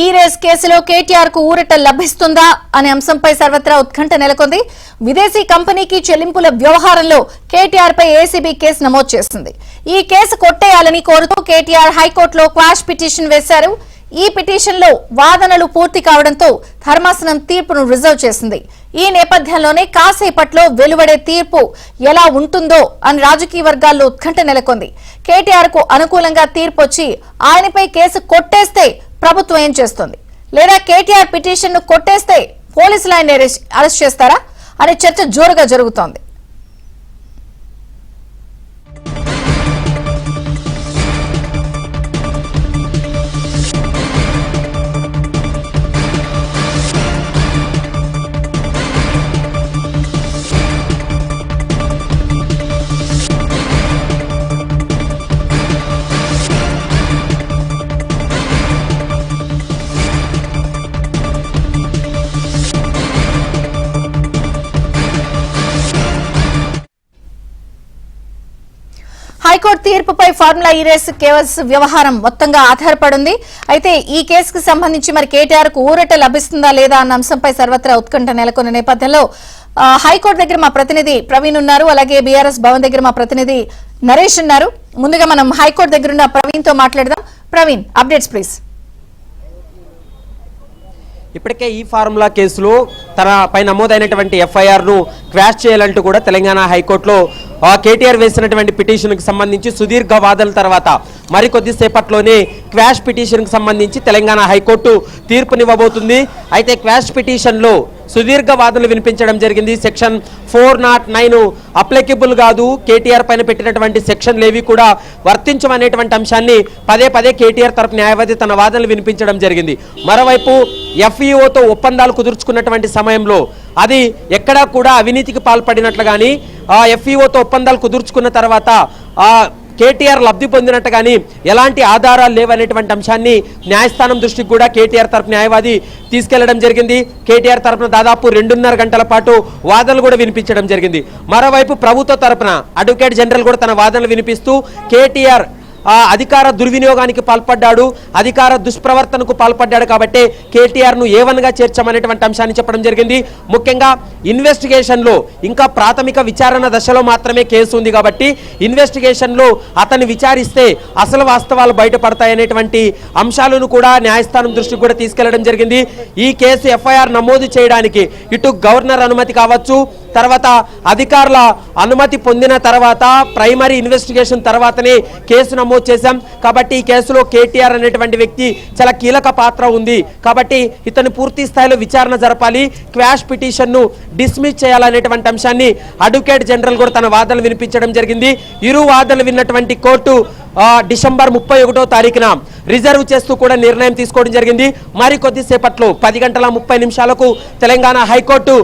ఈ రేస్ కేసులో కేటీఆర్ కు ఊరట లభిస్తుందా అనే అంశంపై సర్వత్రా ఉత్కంఠ నెలకొంది. విదేశీ కంపెనీకి చెల్లింపుల వ్యవహారంలో కేటీఆర్ పై ఏసీబీ కేసు నమోదు చేసింది. ఈ కేసు కొట్టేయాలని కోరుతూ కేటీఆర్ హైకోర్టులో క్వాష్ పిటిషన్ వేశారు. ఈ పిటిషన్ లో వాదనలు పూర్తి కావడంతో ధర్మాసనం తీర్పును రిజర్వ్ చేసింది. ఈ నేపథ్యంలోనే కాసేపట్లో వెలువడే తీర్పు ఎలా ఉంటుందో అని రాజకీయ వర్గాల్లో ఉత్కంఠ నెలకొంది. కేటీఆర్ కు అనుకూలంగా తీర్పు వచ్చి ఆయనపై కేసు కొట్టేస్తే ప్రభుత్వం ఏం చేస్తుంది, లేదా కేటీఆర్ పిటిషన్ ను కొట్టేస్తే పోలీసులు ఆయన అరెస్ట్ చేస్తారా అనే చర్చ జోరుగా జరుగుతోంది. హైకోర్టు తీర్పుపై ఫార్ములా ఈ రేస్ కేసు వ్యవహారం మొత్తంగా ఆధారపడింది. అయితే ఈ కేసుకు సంబంధించి మరి కేటీఆర్ కు ఊరట లభిస్తుందా లేదా అన్న అంశంపై సర్వత్రా ఉత్కంఠ నెలకొన్న నేపథ్యంలో హైకోర్టు దగ్గర మా ప్రతినిధి ప్రవీణ్ ఉన్నారు, అలాగే బీఆర్ఎస్ భవన్ దగ్గర మా ప్రతినిధి నరేష్ ఉన్నారు. ముందుగా మనం హైకోర్టు దగ్గర ఉన్న ప్రవీణ్ తో మాట్లాడదాం. Praveen, updates please. ఇప్పటికే ఈ ఫార్ములా కేసులో తనపై నమోదైనటువంటి ఎఫ్ఐఆర్ ను క్వాష్ చేయాలంటూ కూడా తెలంగాణ హైకోర్టులో కేటీఆర్ వేసినటువంటి పిటిషన్ కు సంబంధించి సుదీర్ఘ వాదనల తర్వాత మరికొద్దిసేపట్లోనే క్వాష్ పిటిషన్ కు సంబంధించి తెలంగాణ హైకోర్టు తీర్పునివ్వబోతుంది. అయితే క్వాష్ పిటిషన్ లో సుదీర్ఘ వాదనలు వినిపించడం జరిగింది. సెక్షన్ 409 అప్లికబుల్ కాదు, కేటీఆర్ పైన పెట్టినటువంటి సెక్షన్లు ఏవి కూడా వర్తించమనేటువంటి అంశాన్ని పదే పదే కేటీఆర్ తరపు న్యాయవాది తన వాదనలు వినిపించడం జరిగింది. మరోవైపు ఎఫ్ఈఓతో ఒప్పందాలు కుదుర్చుకున్నటువంటి సమయంలో అది ఎక్కడా కూడా అవినీతికి పాల్పడినట్లు కానీ ఎఫ్ఈఓతో ఒప్పందాలు కుదుర్చుకున్న తర్వాత కేటీఆర్ లబ్ధి పొందినట్టు కానీ ఎలాంటి ఆధారాలు లేవనేటువంటి అంశాన్ని న్యాయస్థానం దృష్టికి కూడా కేటీఆర్ తరపు న్యాయవాది తీసుకెళ్లడం జరిగింది. కేటీఆర్ తరపున దాదాపు 2.5 గంటల పాటు వాదనలు కూడా వినిపించడం జరిగింది. మరోవైపు ప్రభుత్వ తరపున అడ్వకేట్ జనరల్ కూడా తన వాదనలు వినిపిస్తూ కేటీఆర్ అధికార దుర్వినియోగానికి పాల్పడ్డాడు, అధికార దుష్ప్రవర్తనకు పాల్పడ్డాడు కాబట్టి కేటీఆర్ను ఏవన్గా చేర్చమనేటువంటి అంశాన్ని చెప్పడం జరిగింది. ముఖ్యంగా ఇన్వెస్టిగేషన్లో ఇంకా ప్రాథమిక విచారణ దశలో మాత్రమే కేసు ఉంది కాబట్టి ఇన్వెస్టిగేషన్లో అతన్ని విచారిస్తే అసలు వాస్తవాలు బయటపడతాయనేటువంటి అంశాలను కూడా న్యాయస్థానం దృష్టికి కూడా తీసుకెళ్లడం జరిగింది. ఈ కేసు ఎఫ్ఐఆర్ నమోదు చేయడానికి ఇటు గవర్నర్ అనుమతి కావచ్చు, తర్వాత అధికారుల అనుమతి పొందిన తర్వాత ప్రైమరీ ఇన్వెస్టిగేషన్ తర్వాతనే కేసు నమోదు చేశాం. కాబట్టి ఈ కేసులో కేటీఆర్ అనేటువంటి వ్యక్తి చాలా కీలక పాత్ర ఉంది కాబట్టి ఇతను పూర్తి స్థాయిలో విచారణ జరపాలి, క్వాష్ పిటిషన్ ను డిస్మిస్ చేయాలనేటువంటి అంశాన్ని అడ్వకేట్ జనరల్ కూడా తన వాదనలు వినిపించడం జరిగింది. ఇరు వాదనలు విన్నటువంటి కోర్టు డిసెంబర్ 31వ తారీఖున రిజర్వ్ చేస్తూ కూడా నిర్ణయం తీసుకోవడం జరిగింది. మరి కొద్దిసేపట్లో 10:30 తెలంగాణ హైకోర్టు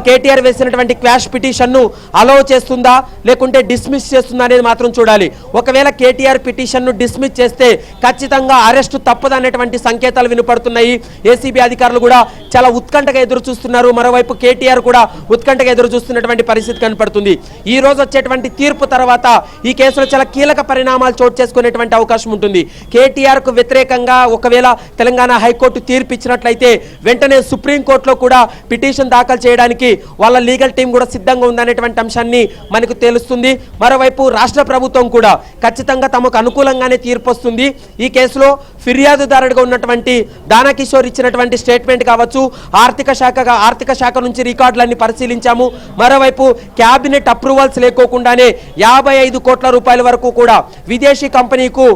కేటీఆర్ వేసినటువంటి క్వాష్ పిటిషన్ ను అలౌ చేస్తుందా లేకుంటే డిస్మిస్ చేస్తుందా అనేది మాత్రం చూడాలి. ఒకవేళ కేటీఆర్ పిటిషన్ ను డిస్మిస్ చేస్తే ఖచ్చితంగా అరెస్టు తప్పదనేటువంటి సంకేతాలు వినపడుతున్నాయి. ఏసీబీ అధికారులు కూడా చాలా ఉత్కంఠగా ఎదురు చూస్తున్నారు. మరోవైపు కేటీఆర్ కూడా ఉత్కంఠగా ఎదురు చూస్తున్నటువంటి పరిస్థితి కనపడుతుంది. ఈ రోజు వచ్చేటువంటి తీర్పు తర్వాత ఈ కేసులో చాలా కీలక పరిణామాలు చోటు చేసుకునేటువంటి అవకాశం ఉంటుంది. కేటీఆర్ కు వ్యతిరేకంగా ఒకవేళ తెలంగాణ హైకోర్టు తీర్పు ఇచ్చినట్లయితే వెంటనే సుప్రీంకోర్టులో కూడా పిటిషన్ దాఖలు చేయడానికి వాళ్ళ లీగల్ టీం కూడా సిద్ధంగా ఉందనేటువంటి అంశాన్ని మనకు తెలుస్తుంది. మరోవైపు రాష్ట్ర ప్రభుత్వం కూడా ఖచ్చితంగా తమకు అనుకూలంగానే తీర్పు వస్తుంది. ఈ కేసులో ఫిర్యాదుదారుడిగా ఉన్నటువంటి దానకిషోర్ ఇచ్చినటువంటి స్టేట్మెంట్ కావచ్చు, ఆర్థిక శాఖ నుంచి రికార్డులన్నీ పరిశీలించాము. మరోవైపు క్యాబినెట్ అప్రూవల్స్ లేకోకుండానే 55 కోట్ల రూపాయల వరకు కూడా విదేశీ కంపెనీకు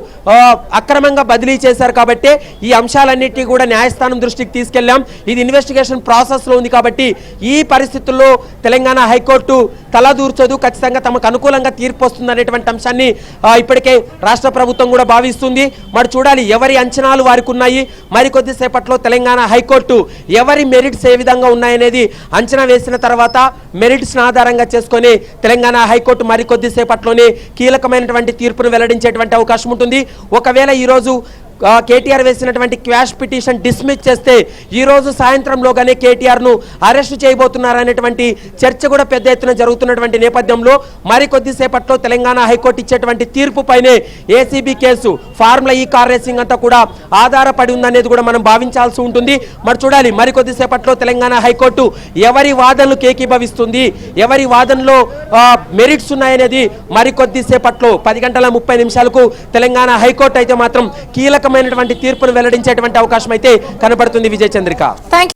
అక్రమంగా బదిలీ చేశారు కాబట్టి ఈ అంశాలన్నింటినీ కూడా న్యాయస్థానం దృష్టికి తీసుకెళ్లాం. ఇది ఇన్వెస్టిగేషన్ ప్రాసెస్ లో ఉంది కాబట్టి ఈ పరిస్థితుల్లో తెలంగాణ హైకోర్టు తలదూర్చదు, ఖచ్చితంగా తమకు అనుకూలంగా తీర్పు వస్తుంది అనేటువంటి అంశాన్ని ఇప్పటికే రాష్ట్ర ప్రభుత్వం కూడా భావిస్తుంది. మరి చూడాలి ఎవరి అంచనాలు వారికి ఉన్నాయి. మరికొద్దిసేపట్లో తెలంగాణ హైకోర్టు ఎవరి మెరిట్స్ ఏ విధంగా ఉన్నాయనేది అంచనా వేసిన తర్వాత మెరిట్స్ ఆధారంగా చేసుకొని తెలంగాణ హైకోర్టు మరికొద్దిసేపట్లోనే కీలకమైనటువంటి తీర్పును వెల్లడించేటువంటి అవకాశం ఉంటుంది. ఒకవేళ ఈరోజు కేటీఆర్ వేసినటువంటి క్వాష్ పిటిషన్ డిస్మిస్ చేస్తే ఈ రోజు సాయంత్రంలోగానే కేటీఆర్ ను అరెస్ట్ చేయబోతున్నారనేటువంటి చర్చ కూడా పెద్ద ఎత్తున జరుగుతున్నటువంటి నేపథ్యంలో మరికొద్దిసేపట్లో తెలంగాణ హైకోర్టు ఇచ్చేటువంటి తీర్పు పైనే ఏసీబీ కేసు ఫార్ములా ఈ కార్ రేసింగ్ అంతా కూడా ఆధారపడి ఉందనేది కూడా మనం భావించాల్సి ఉంటుంది. మరి చూడాలి మరికొద్దిసేపట్లో తెలంగాణ హైకోర్టు ఎవరి వాదనలు ఏకీభవిస్తుంది, ఎవరి వాదనలో మెరిట్స్ ఉన్నాయనేది మరికొద్దిసేపట్లో 10:30 తెలంగాణ హైకోర్టు అయితే మాత్రం కీలకమైనటువంటి తీర్పును వెల్లడించేటువంటి అవకాశం అయితే కనబడుతుంది. విజయ చంద్రిక.